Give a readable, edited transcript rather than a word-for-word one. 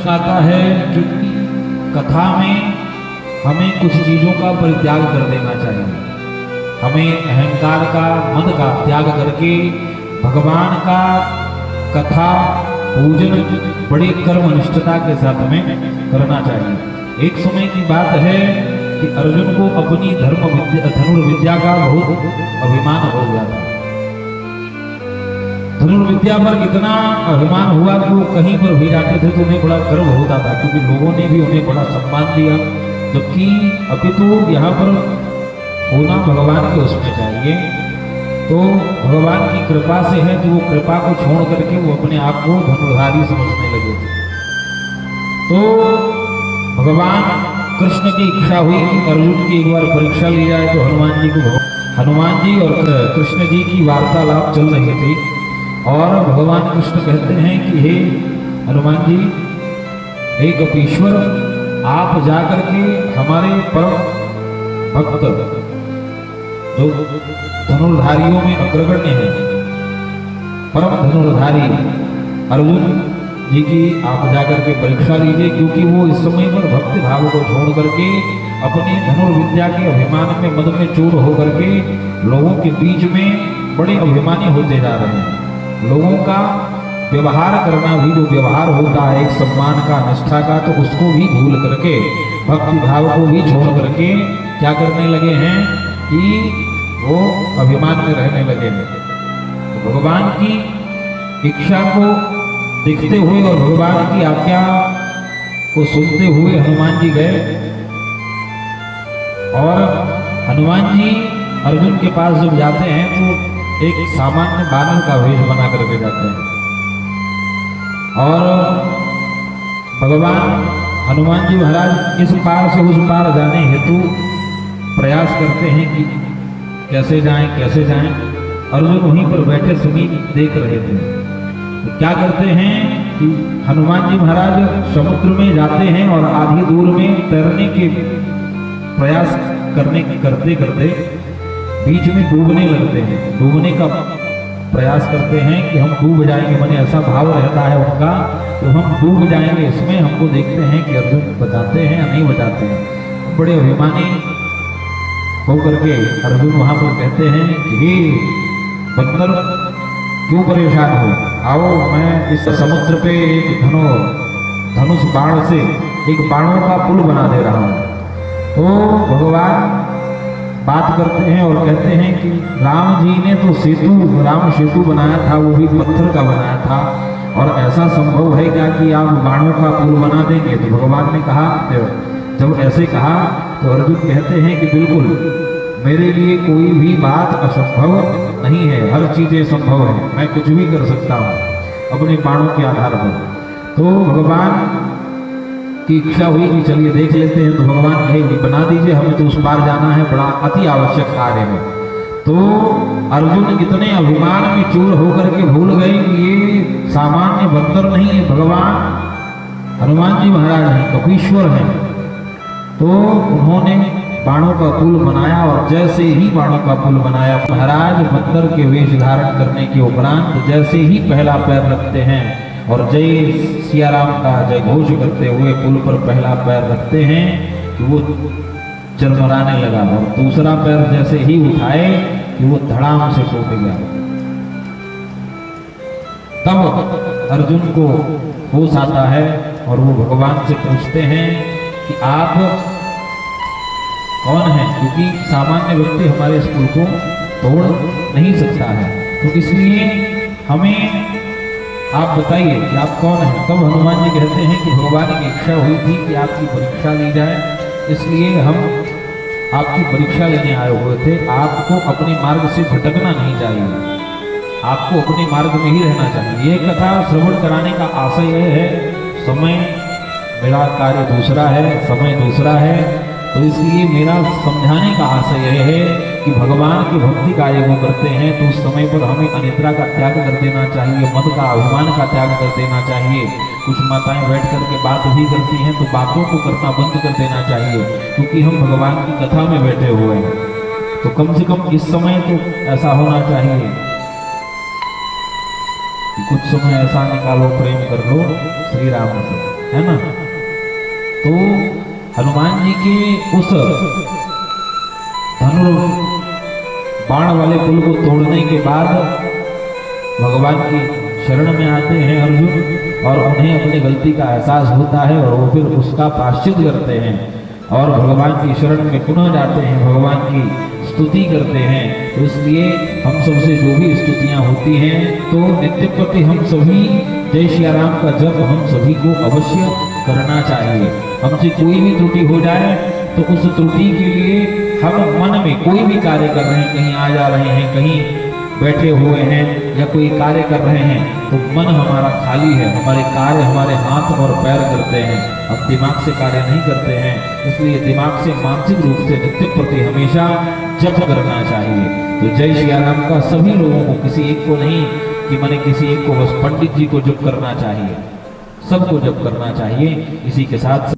प्रश्न आता है कि कथा में हमें कुछ चीज़ों का परित्याग कर देना चाहिए। हमें अहंकार का, मद का त्याग करके भगवान का कथा पूजन बड़े कर्मनिष्ठता के साथ में करना चाहिए। एक समय की बात है कि अर्जुन को अपनी धनुर्विद्या का बहुत अभिमान हो गया था। धनुर्विद्या पर इतना अभिमान हुआ कि वो कहीं पर भी जाते थे तो उन्हें बड़ा गर्व होता था, क्योंकि लोगों ने भी उन्हें बड़ा सम्मान दिया। जबकि अभी तो यहाँ पर होना भगवान के उसमें चाहिए, तो भगवान की कृपा से है कि वो कृपा को छोड़ करके वो अपने आप को धनुर्धारी समझने लगे थे। तो भगवान कृष्ण की इच्छा हुई कि अर्जुन की एक बार परीक्षा ली जाए। तो हनुमान जी और कृष्ण जी की वार्तालाप चल रही थी और भगवान कृष्ण कहते हैं कि हे हनुमान जी, हे कपीश्वर, आप जाकर के हमारे परम भक्त जो धनुर्धारियों में अग्रगण्य है, परम धनुर्धारी अर्जुन जी की आप जाकर के परीक्षा लीजिए, क्योंकि वो इस समय पर भक्ति भाव को छोड़ करके अपनी धनुर्विद्या के अभिमान में, मद में चूर होकर के लोगों के बीच में बड़े अभिमानी होते जा रहे हैं। लोगों का व्यवहार करना भी जो व्यवहार होता है एक सम्मान का, निष्ठा का, तो उसको भी भूल करके, भक्ति भाव को भी छोड़ करके क्या करने लगे हैं कि वो अभिमान में रहने लगे हैं। तो भगवान की इच्छा को देखते हुए और भगवान की आज्ञा को सुनते हुए हनुमान जी गए और हनुमान जी अर्जुन के पास जब जाते हैं तो एक सामान्य बानर का वेश बना करके जाते हैं और भगवान हनुमान जी महाराज इस पार से उस पार जाने हेतु प्रयास करते हैं कि कैसे जाएं कैसे जाएं। अर्जुन वहीं पर बैठे समीप देख रहे थे। तो क्या करते हैं कि हनुमान जी महाराज समुद्र में जाते हैं और आधी दूर में तैरने के प्रयास करते करते बीच में डूबने लगते हैं। डूबने का प्रयास करते हैं कि हम डूब जाएंगे, माने ऐसा भाव रहता है उनका, तो हम डूब जाएंगे इसमें। हमको देखते हैं कि अर्जुन बचाते हैं या नहीं बचाते हैं। बड़े अभिमानी होकर के अर्जुन वहां पर कहते हैं कि हे बंदर, क्यों परेशान हो, आओ मैं इस समुद्र पे एक धनुष बाण से एक बाणों का पुल बना दे रहा हूं। तो भगवान बात करते हैं और कहते हैं कि राम जी ने तो राम सेतु बनाया था, वो भी पत्थर का बनाया था, और ऐसा संभव है क्या कि आप बाणों का पुल बना देंगे? तो भगवान ने कहा, जब ऐसे कहा तो अर्जुन कहते हैं कि बिल्कुल, मेरे लिए कोई भी बात असंभव नहीं है, हर चीजें संभव है, मैं कुछ भी कर सकता हूँ अपने बाणों के आधार पर। तो भगवान की इच्छा हुई कि चलिए देख लेते हैं। तो भगवान कहे बना दीजिए, हमें तो उस पार जाना है, बड़ा अति आवश्यक कार्य है। तो अर्जुन इतने अभिमान में चूर होकर के भूल गए कि ये सामान्य बंदर नहीं है, भगवान हनुमान जी महाराज हैं, कपीश्वर हैं। तो उन्होंने बाणों का पुल बनाया और जैसे ही बाणों का पुल बनाया, महाराज बंदर के वेश धारण करने के उपरांत जैसे ही पहला पैर रखते हैं और जय सिया राम का जय घोष करते हुए पुल पर पहला पैर रखते हैं कि वो चरमराने लगा, और दूसरा पैर जैसे ही उठाए कि वो धड़ाम से टूट गया। तब अर्जुन को होश आता है और वो भगवान से पूछते हैं कि आप कौन हैं, क्योंकि सामान्य व्यक्ति हमारे इस पुल को तोड़ नहीं सकता है, तो इसलिए हमें आप बताइए कि आप कौन हैं। तब हनुमान जी कहते हैं कि भगवान की इच्छा हुई थी कि आपकी परीक्षा ली जाए, इसलिए हम आपकी परीक्षा लेने आए हुए थे। आपको अपने मार्ग से भटकना नहीं चाहिए, आपको अपने मार्ग में ही रहना चाहिए। ये कथा श्रवण कराने का आशय यह है, समय मेरा कार्य दूसरा है, समय दूसरा है, तो इसलिए मेरा समझाने का आशय यह है कि भगवान की भक्ति कार्य वो करते हैं तो उस समय पर हमें अनिद्रा का त्याग कर देना चाहिए, मद का, अभिमान का त्याग कर देना चाहिए। कुछ माताएं बैठ करके बात भी करती हैं तो बातों को करना बंद कर देना चाहिए, क्योंकि हम भगवान की कथा में बैठे हुए हैं। तो कम से कम इस समय तो ऐसा होना चाहिए कि कुछ समय ऐसा निकालो, प्रेम कर लो श्री राम से। है ना। तो हनुमान जी के उस बाण वाले पुल को तोड़ने के बाद भगवान की शरण में आते हैं अर्जुन, और उन्हें अपनी गलती का एहसास होता है और वो फिर उसका प्रायश्चित करते हैं और भगवान की शरण में पुनः जाते हैं, भगवान की स्तुति करते हैं। तो इसलिए हम सबसे जो भी स्तुतियां होती हैं तो नित्य प्रति हम सभी जय श्री राम का जप हम सभी को अवश्य करना चाहिए। हमसे कोई भी त्रुटि हो जाए तो उस त्रुटि के लिए हम मन में कोई भी कार्य कर रहे हैं, कहीं आ जा रहे हैं, कहीं बैठे हुए हैं या कोई कार्य कर रहे हैं, तो मन हमारा खाली है, हमारे कार्य हमारे हाथ और पैर करते हैं, हम दिमाग से कार्य नहीं करते हैं। इसलिए दिमाग से मानसिक रूप से नित्य प्रति हमेशा जप करना चाहिए। तो जय श्री राम का सभी लोगों को, किसी एक को नहीं कि मैंने किसी एक को, बस पंडित जी को जप करना चाहिए, सबको जप करना चाहिए। इसी के साथ